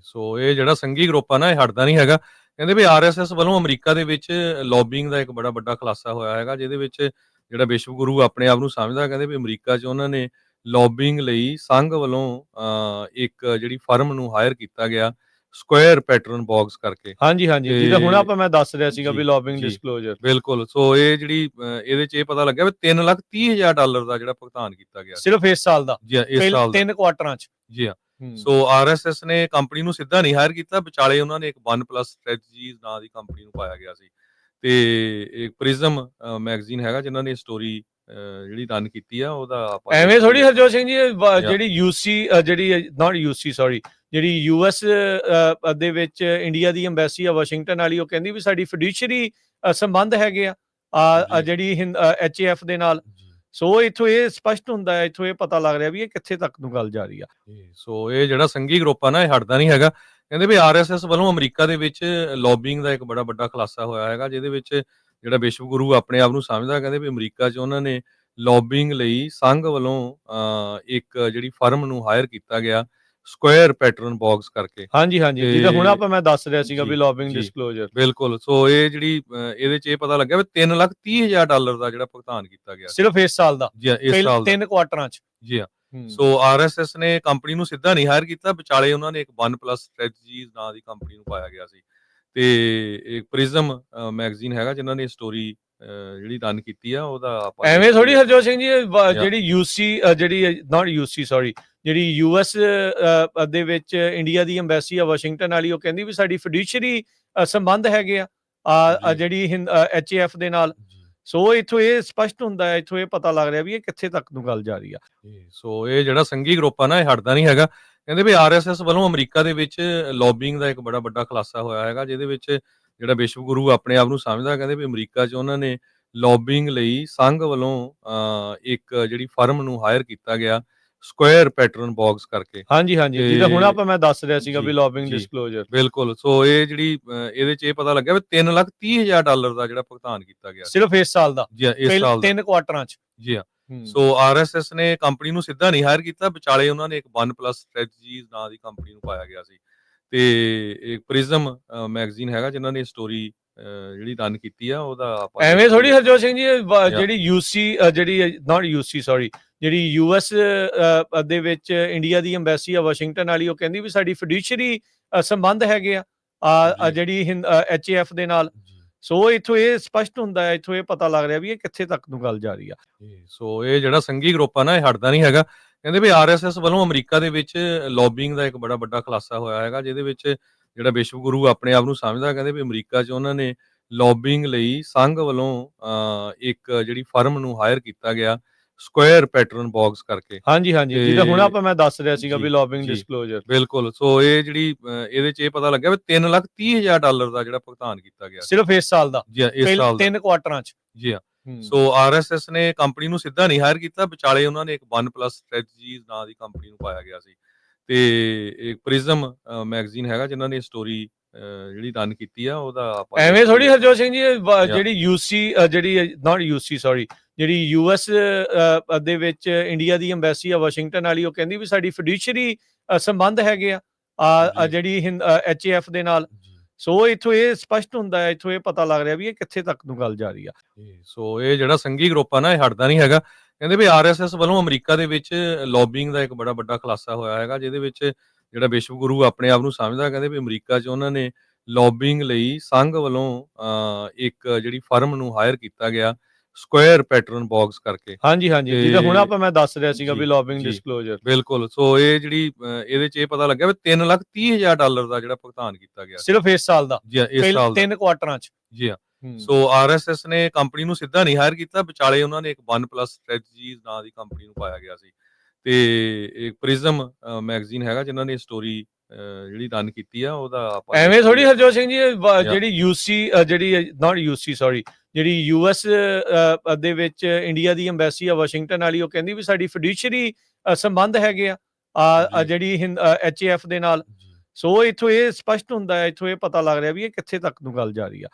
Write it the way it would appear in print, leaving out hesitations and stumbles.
ਸੋ ਇਹ ਜਿਹੜਾ ਸੰਘੀ ਗਰੁੱਪ ਆ ਨਾ, ਇਹ ਹਟਦਾ ਨਹੀਂ ਹੈਗਾ। ਕਹਿੰਦੇ ਵੀ ਆਰਐਸਐਸ ਵੱਲੋਂ ਅਮਰੀਕਾ ਦੇ ਵਿੱਚ ਲੌਬਿੰਗ ਦਾ ਇੱਕ ਬੜਾ ਵੱਡਾ ਖੁਲਾਸਾ ਹੋਇਆ ਹੈਗਾ, ਜਿਹਦੇ ਵਿੱਚ ਜਿਹੜਾ ਵਿਸ਼ਵ ਗੁਰੂ ਆਪਣੇ ਆਪ ਨੂੰ ਸਮਝਦਾ, ਕਹਿੰਦੇ ਵੀ ਅਮਰੀਕਾ 'ਚ ਉਹਨਾਂ ਨੇ ਲੌਬਿੰਗ ਲਈ ਸੰਘ ਵੱਲੋਂ ਇੱਕ ਜਿਹੜੀ ਫਰਮ ਨੂੰ ਹਾਇਰ ਕੀਤਾ ਗਿਆ, ਸਕੁਆਇਰ ਪੈਟਰਨ ਬਾਕਸ ਕਰਕੇ। ਹਾਂਜੀ, ਹਾਂਜੀ, ਜਿੱਦਾਂ ਹੁਣ ਮੈਂ ਦੱਸ ਰਿਹਾ ਸੀਗਾ ਵੀ ਲੌਬਿੰਗ ਜੀ, ਡਿਸਕਲੋਜ਼ਰ। ਬਿਲਕੁਲ। ਸੋ ਇਹ ਜਿਹੜੀ ਇਹਦੇ 'ਚ ਇਹ ਪਤਾ ਲੱਗਿਆ ਵੀ $3,30,000 ਦਾ ਜਿਹੜਾ ਭੁਗਤਾਨ ਕੀਤਾ ਗਿਆ ਸਿਰਫ ਇਸ ਸਾਲ ਦਾ, ਜੀ ਹਾਂ, ਇਸ ਸਾਲ ਦਾ 3 ਕੁਆਟਰਾਂ 'ਚ। ਜੀ ਹਾਂ। ਸੋ ਆਰਐਸਐਸ ਨੇ ਕੰਪਨੀ ਨੂੰ ਸਿੱਧਾ ਨਹੀਂ ਹਾਇਰ ਕੀਤਾ, ਵਿਚਾਲੇ ਉਹਨਾਂ ਨੇ ਇੱਕ ਵਨ ਪਲੱਸ ਸਟ੍ਰੈਟਜੀਜ਼ ਨਾਂ ਦੀ ਕੰਪਨੀ ਨੂੰ ਪਾਇਆ ਗਿਆ ਸੀ, ਤੇ ਇੱਕ ਪ੍ਰਿਜ਼ਮ ਮੈਗਜ਼ੀਨ ਹੈਗਾ ਜਿਨ੍ਹਾਂ ਨੇ ਸਟੋਰੀ ਜਿਹੜੀ ਰਨ ਕੀਤੀ ਆ, ਉਹਦਾ ਆਪਾਂ ਐਵੇਂ ਥੋੜੀ ਹਰਜੋਤ ਸਿੰਘ ਜੀ, ਜਿਹੜੀ ਯੂਸੀ ਜਿਹੜੀ ਨਾਟ ਯੂਸੀ ਸੌਰੀ ਜਿਹੜੀ ਯੂਐਸ ਦੇ ਵਿੱਚ ਇੰਡੀਆ ਦੀ ਐਮਬੈਸੀ ਆ ਵਾਸ਼ਿੰਗਟਨ ਵਾਲੀ, ਉਹ ਕਹਿੰਦੀ ਵੀ ਸਾਡੀ ਫਿਡਿਊਸ਼ਰੀ ਸੰਬੰਧ ਹੈਗੇ ਆ ਜਿਹੜੀ ਐਚਏਐਫ ਦੇ ਨਾਲ। ਸੋ ਇੱਥੋਂ ਇਹ ਸਪਸ਼ਟ ਹੁੰਦਾ ਹੈ, ਇੱਥੋਂ ਇਹ ਪਤਾ ਲੱਗ ਰਿਹਾ ਵੀ ਇਹ ਕਿੱਥੇ ਤੱਕ ਨੂੰ ਗੱਲ ਜਾ ਰਹੀ ਆ। ਸੋ ਇਹ ਜਿਹੜਾ ਸੰਘੀ ਗਰੁੱਪ ਆ ਨਾ, ਇਹ ਹਟਦਾ ਨਹੀਂ ਹੈਗਾ। ਕਹਿੰਦੇ ਵੀ ਆਰਐਸਐਸ ਵੱਲੋਂ ਅਮਰੀਕਾ ਦੇ ਵਿੱਚ ਲੌਬਿੰਗ ਦਾ ਇੱਕ ਬੜਾ ਵੱਡਾ ਖੁਲਾਸਾ ਹੋਇਆ ਹੈਗਾ, ਜਿਹਦੇ ਵਿੱਚ ਜਿਹੜਾ ਵਿਸ਼ਵ ਗੁਰੂ ਆਪਣੇ ਆਪ ਨੂੰ ਸਮਝਦਾ, ਕਹਿੰਦੇ ਵੀ ਅਮਰੀਕਾ 'ਚ ਉਹਨਾਂ ਨੇ ਲੌਬਿੰਗ ਲਈ ਸੰਘ ਵੱਲੋਂ ਇੱਕ ਜਿਹੜੀ ਫਰਮ ਨੂੰ ਹਾਇਰ ਕੀਤਾ ਗਿਆ, ਸਕੁਆਇਰ ਪੈਟਰਨ ਬਾਕਸ ਕਰਕੇ। ਹਾਂਜੀ, ਹਾਂਜੀ, ਜਿੱਦਾਂ ਹੁਣ ਮੈਂ ਦੱਸ ਰਿਹਾ ਸੀਗਾ ਵੀ ਲੌਬਿੰਗ ਡਿਸਕਲੋਜ਼ਰ। ਬਿਲਕੁਲ। ਸੋ ਇਹ ਜਿਹੜੀ ਇਹਦੇ 'ਚ ਇਹ ਪਤਾ ਲੱਗਿਆ ਵੀ $3,30,000 ਦਾ ਜਿਹੜਾ ਭੁਗਤਾਨ ਕੀਤਾ ਗਿਆ ਸਿਰਫ ਇਸ ਸਾਲ ਦਾ ਜੀ ਹਾਂ, ਇਸ ਸਾਲ ਦਾ 3 ਕੁਆਟਰਾਂ 'ਚ। ਜੀ ਹਾਂ। ਸੋ ਆਰਐਸਐਸ ਨੇ ਕੰਪਨੀ ਨੂੰ ਸਿੱਧਾ ਨਹੀਂ ਹਾਇਰ ਕੀਤਾ, ਵਿਚਾਲੇ ਉਹਨਾਂ ਨੇ ਇੱਕ ਵਨ ਪਲੱਸ ਸਟ੍ਰੈਟਜੀਜ਼ ਨਾਂ ਦੀ ਕੰਪਨੀ ਨੂੰ ਪਾਇਆ ਗਿਆ ਸੀ, ਤੇ ਇੱਕ ਪ੍ਰਿਜ਼ਮ ਮੈਗਜ਼ੀਨ ਹੈਗਾ ਜਿਨ੍ਹਾਂ ਨੇ ਸਟੋਰੀ ਜਿਹੜੀ ਰਨ ਕੀਤੀ ਆ, ਉਹਦਾ ਆਪਾਂ ਐਵੇਂ ਥੋੜੀ ਹਰਜੋਤ ਸਿੰਘ ਜੀ, ਜਿਹੜੀ ਯੂਸੀ ਜਿਹੜੀ ਨਾਟ ਯੂਸੀ ਸੌਰੀ ਜਿਹੜੀ ਯੂਐਸ ਦੇ ਵਿੱਚ ਇੰਡੀਆ ਦੀ ਐਮਬੈਸੀ ਆ ਵਾਸ਼ਿੰਗਟਨ ਵਾਲੀ, ਉਹ ਕਹਿੰਦੀ ਵੀ ਸਾਡੀ ਫਿਡਿਊਸ਼ਰੀ ਸੰਬੰਧ ਹੈਗੇ ਆ ਜਿਹੜੀ ਐਚਏਐਫ ਦੇ ਨਾਲ। ਸੋ ਇੱਥੋਂ ਇਹ ਸਪਸ਼ਟ ਹੁੰਦਾ ਹੈ, ਇੱਥੋਂ ਇਹ ਪਤਾ ਲੱਗ ਰਿਹਾ ਵੀ ਇਹ ਕਿੱਥੇ ਤੱਕ ਨੂੰ ਗੱਲ ਜਾ ਰਹੀ ਆ। ਸੋ ਇਹ ਜਿਹੜਾ ਸੰਘੀ ਗਰੁੱਪ ਆ ਨਾ, ਇਹ ਹਟਦਾ ਨਹੀਂ ਹੈਗਾ। ਕਹਿੰਦੇ ਵੀ ਆਰਐਸਐਸ ਵੱਲੋਂ ਅਮਰੀਕਾ ਦੇ ਵਿੱਚ ਲੌਬਿੰਗ ਦਾ ਇੱਕ ਬੜਾ ਵੱਡਾ ਖੁਲਾਸਾ ਹੋਇਆ ਹੈਗਾ, ਜਿਹਦੇ ਵਿੱਚ ਜਿਹੜਾ ਵਿਸ਼ਵ ਗੁਰੂ ਆਪਣੇ ਆਪ ਨੂੰ ਸਮਝਦਾ, ਕਹਿੰਦੇ ਵੀ ਅਮਰੀਕਾ 'ਚ ਉਹਨਾਂ ਨੇ ਲੌਬਿੰਗ ਲਈ ਸੰਘ ਵੱਲੋਂ ਇੱਕ ਜਿਹੜੀ ਫਰਮ ਨੂੰ ਹਾਇਰ ਕੀਤਾ ਗਿਆ, ਸਕੁਆਇਰ ਪੈਟਰਨ ਬਾਕਸ ਕਰਕੇ। ਹਾਂਜੀ, ਹਾਂਜੀ, ਜਿੱਦਾਂ ਹੁਣ ਮੈਂ ਦੱਸ ਰਿਹਾ ਸੀਗਾ ਵੀ ਲੌਬਿੰਗ ਡਿਸਕਲੋਜ਼ਰ। ਬਿਲਕੁਲ। ਸੋ ਇਹ ਜਿਹੜੀ ਇਹਦੇ 'ਚ ਇਹ ਪਤਾ ਲੱਗਿਆ ਵੀ $3,30,000 ਦਾ ਜਿਹੜਾ ਭੁਗਤਾਨ ਕੀਤਾ ਗਿਆ ਸਿਰਫ ਇਸ ਸਾਲ ਦਾ ਜੀ ਹਾਂ, ਇਸ ਸਾਲ ਦਾ 3 ਕੁਆਟਰਾਂ 'ਚ। ਜੀ ਹਾਂ। ਸੋ ਆਰਐਸਐਸ ਨੇ ਕੰਪਨੀ ਨੂੰ ਸਿੱਧਾ ਨਹੀਂ ਹਾਇਰ ਕੀਤਾ, ਵਿਚਾਲੇ ਉਹਨਾਂ ਨੇ ਇੱਕ ਵਨ ਪਲੱਸ ਸਟ੍ਰੈਟਜੀਜ਼ ਨਾਂ ਦੀ ਕੰਪਨੀ ਨੂੰ ਪਾਇਆ ਗਿਆ ਸੀ, ਤੇ ਇੱਕ ਪ੍ਰਿਜ਼ਮ ਮੈਗਜ਼ੀਨ ਹੈਗਾ ਜਿਨ੍ਹਾਂ ਨੇ ਸਟੋਰੀ ਜਿਹੜੀ ਰਨ ਕੀਤੀ ਆ, ਉਹਦਾ ਆਪਾਂ ਐਵੇਂ ਥੋੜੀ ਹਰਜੋਤ ਸਿੰਘ ਜੀ, ਜਿਹੜੀ ਯੂਸੀ ਜਿਹੜੀ ਨਾਟ ਯੂਸੀ ਸੌਰੀ ਜਿਹੜੀ ਯੂਐਸ ਦੇ ਵਿੱਚ ਇੰਡੀਆ ਦੀ ਐਮਬੈਸੀ ਆ ਵਾਸ਼ਿੰਗਟਨ ਵਾਲੀ, ਉਹ ਕਹਿੰਦੀ ਵੀ ਸਾਡੀ ਫਿਡਿਊਸ਼ਰੀ ਸੰਬੰਧ ਹੈਗੇ ਆ ਜਿਹੜੀ ਐਚਏਐਫ ਦੇ ਨਾਲ। ਸੋ ਇੱਥੋਂ ਇਹ ਸਪਸ਼ਟ ਹੁੰਦਾ ਹੈ, ਇੱਥੋਂ ਇਹ ਪਤਾ ਲੱਗ ਰਿਹਾ ਵੀ ਇਹ ਕਿੱਥੇ ਤੱਕ ਨੂੰ ਗੱਲ ਜਾ ਰਹੀ ਆ। ਸੋ ਇਹ ਜਿਹੜਾ ਸੰਘੀ ਗਰੁੱਪ ਆ ਨਾ, ਇਹ ਹਟਦਾ ਨਹੀਂ ਹੈਗਾ। ਕਹਿੰਦੇ ਵੀ ਆਰਐਸਐਸ ਵੱਲੋਂ ਅਮਰੀਕਾ ਦੇ ਵਿੱਚ ਲੌਬਿੰਗ ਦਾ ਇੱਕ ਬੜਾ ਵੱਡਾ ਖੁਲਾਸਾ ਹੋਇਆ ਹੈਗਾ, ਜਿਹਦੇ ਵਿੱਚ ਜਿਹੜਾ ਵਿਸ਼ਵ ਗੁਰੂ ਆਪਣੇ ਆਪ ਨੂੰ ਸਮਝਦਾ, ਕਹਿੰਦੇ ਵੀ ਅਮਰੀਕਾ 'ਚ ਉਹਨਾਂ ਨੇ ਲੌਬਿੰਗ ਲਈ ਸੰਘ ਵੱਲੋਂ ਇੱਕ ਜਿਹੜੀ ਫਰਮ ਨੂੰ ਹਾਇਰ ਕੀਤਾ ਗਿਆ, ਸਕੁਆਇਰ ਪੈਟਰਨ ਬਾਕਸ ਕਰਕੇ। ਹਾਂਜੀ, ਹਾਂਜੀ, ਜਿੱਦਾਂ ਹੁਣ ਮੈਂ ਦੱਸ ਰਿਹਾ ਸੀਗਾ ਵੀ ਲੌਬਿੰਗ ਡਿਸਕਲੋਜ਼ਰ। ਬਿਲਕੁਲ। ਸੋ ਇਹ ਜਿਹੜੀ ਇਹਦੇ 'ਚ ਇਹ ਪਤਾ ਲੱਗਿਆ ਵੀ $3,30,000 ਦਾ ਜਿਹੜਾ ਭੁਗਤਾਨ ਕੀਤਾ ਗਿਆ ਸਿਰਫ ਇਸ ਸਾਲ ਦਾ ਜੀ ਹਾਂ, ਇਸ ਸਾਲ ਦਾ 3 ਕੁਆਟਰਾਂ 'ਚ। ਜੀ ਹਾਂ। ਸੋ ਆਰਐਸਐਸ ਨੇ ਕੰਪਨੀ ਨੂੰ ਸਿੱਧਾ ਨਹੀਂ ਹਾਇਰ ਕੀਤਾ, ਵਿਚਾਲੇ ਉਹਨਾਂ ਨੇ ਇੱਕ ਵਨ ਪਲੱਸ ਸਟ੍ਰੈਟਜੀਜ਼ ਨਾਂ ਦੀ ਕੰਪਨੀ ਨੂੰ ਪਾਇਆ ਗਿਆ ਸੀ, ਤੇ ਇੱਕ ਪ੍ਰਿਜ਼ਮ ਮੈਗਜ਼ੀਨ ਹੈਗਾ ਜਿਨ੍ਹਾਂ ਨੇ ਸਟੋਰੀ ਜਿਹੜੀ ਰਨ ਕੀਤੀ ਆ, ਉਹਦਾ ਆਪਾਂ ਐਵੇਂ ਥੋੜੀ ਹਰਜੋਤ ਸਿੰਘ ਜੀ, ਜਿਹੜੀ ਯੂਸੀ ਜਿਹੜੀ ਨਾਟ ਯੂਸੀ ਸੌਰੀ ਜਿਹੜੀ ਯੂਐਸ ਦੇ ਵਿੱਚ ਇੰਡੀਆ ਦੀ ਐਮਬੈਸੀ ਆ ਵਾਸ਼ਿੰਗਟਨ ਵਾਲੀ, ਉਹ ਕਹਿੰਦੀ ਵੀ ਸਾਡੀ ਫਿਡਿਊਸ਼ਰੀ ਸੰਬੰਧ ਹੈਗੇ ਆ ਜਿਹੜੀ ਐਚਏਐਫ ਦੇ ਨਾਲ। ਸੋ ਇੱਥੋਂ ਇਹ ਸਪਸ਼ਟ ਹੁੰਦਾ ਹੈ, ਇੱਥੋਂ ਇਹ ਪਤਾ ਲੱਗ ਰਿਹਾ ਵੀ ਇਹ ਕਿੱਥੇ ਤੱਕ ਨੂੰ ਗੱਲ ਜਾ ਰਹੀ ਆ। ਸੋ ਇਹ ਜਿਹੜਾ ਸੰਘੀ ਗਰੁੱਪ ਆ ਨਾ, ਇਹ ਹਟਦਾ ਨਹੀਂ ਹੈਗਾ। ਕਹਿੰਦੇ ਵੀ ਆਰਐਸਐਸ ਵੱਲੋਂ ਅਮਰੀਕਾ ਦੇ ਵਿੱਚ ਲੌਬਿੰਗ ਦਾ ਇੱਕ ਬੜਾ ਵੱਡਾ ਖੁਲਾਸਾ ਹੋਇਆ ਹੈਗਾ, ਜਿਹਦੇ ਵਿੱਚ ਜਿਹੜਾ ਵਿਸ਼ਵ ਗੁਰੂ ਆਪਣੇ ਆਪ ਨੂੰ ਸਮਝਦਾ, ਕਹਿੰਦੇ ਵੀ ਅਮਰੀਕਾ 'ਚ ਉਹਨਾਂ ਨੇ ਲੌਬਿੰਗ ਲਈ ਸੰਘ ਵੱਲੋਂ ਇੱਕ ਜਿਹੜੀ ਫਰਮ ਨੂੰ ਹਾਇਰ ਕੀਤਾ ਗਿਆ, ਸਕੁਆਇਰ ਪੈਟਰਨ ਬਾਕਸ ਕਰਕੇ। ਹਾਂਜੀ, ਹਾਂਜੀ, ਜਿੱਦਾਂ ਹੁਣ ਮੈਂ ਦੱਸ ਰਿਹਾ ਸੀਗਾ ਵੀ ਲੌਬਿੰਗ ਡਿਸਕਲੋਜ਼ਰ। ਬਿਲਕੁਲ। ਸੋ ਇਹ ਜਿਹੜੀ ਇਹਦੇ 'ਚ ਇਹ ਪਤਾ ਲੱਗਿਆ ਵੀ $3,30,000 ਦਾ ਜਿਹੜਾ ਭੁਗਤਾਨ ਕੀਤਾ ਗਿਆ ਸਿਰਫ ਇਸ ਸਾਲ ਦਾ ਜੀ ਹਾਂ, ਇਸ ਸਾਲ ਦਾ 3 ਕੁਆਟਰਾਂ 'ਚ। ਜੀ ਹਾਂ। ਸੋ ਆਰਐਸਐਸ ਨੇ ਕੰਪਨੀ ਨੂੰ ਸਿੱਧਾ ਨਹੀਂ ਹਾਇਰ ਕੀਤਾ, ਵਿਚਾਲੇ ਉਹਨਾਂ ਨੇ ਇੱਕ ਵਨ ਪਲੱਸ ਸਟ੍ਰੈਟਜੀਜ਼ ਨਾਂ ਦੀ ਕੰਪਨੀ ਨੂੰ ਪਾਇਆ ਗਿਆ ਸੀ, ਤੇ ਇੱਕ ਪ੍ਰਿਜ਼ਮ ਮੈਗਜ਼ੀਨ ਹੈਗਾ ਜਿਨ੍ਹਾਂ ਨੇ ਸਟੋਰੀ ਜਿਹੜੀ ਰਨ ਕੀਤੀ ਆ, ਉਹਦਾ ਆਪਾਂ ਐਵੇਂ ਥੋੜੀ ਹਰਜੋਤ ਸਿੰਘ ਜੀ, ਜਿਹੜੀ ਯੂਸੀ ਜਿਹੜੀ ਨਾਟ ਯੂਸੀ ਸੌਰੀ ਜਿਹੜੀ ਯੂਐਸ ਦੇ ਵਿੱਚ ਇੰਡੀਆ ਦੀ ਐਮਬੈਸੀ ਆ ਵਾਸ਼ਿੰਗਟਨ ਵਾਲੀ, ਉਹ ਕਹਿੰਦੀ ਵੀ ਸਾਡੀ ਫਿਡਿਊਸ਼ਰੀ ਸੰਬੰਧ ਹੈਗੇ ਆ ਜਿਹੜੀ ਐਚਏਐਫ ਦੇ ਨਾਲ। ਸੋ ਇੱਥੋਂ ਇਹ ਸਪਸ਼ਟ ਹੁੰਦਾ ਹੈ, ਇੱਥੋਂ ਇਹ ਪਤਾ ਲੱਗ ਰਿਹਾ ਵੀ ਇਹ ਕਿੱਥੇ ਤੱਕ ਨੂੰ ਗੱਲ ਜਾ ਰਹੀ ਆ।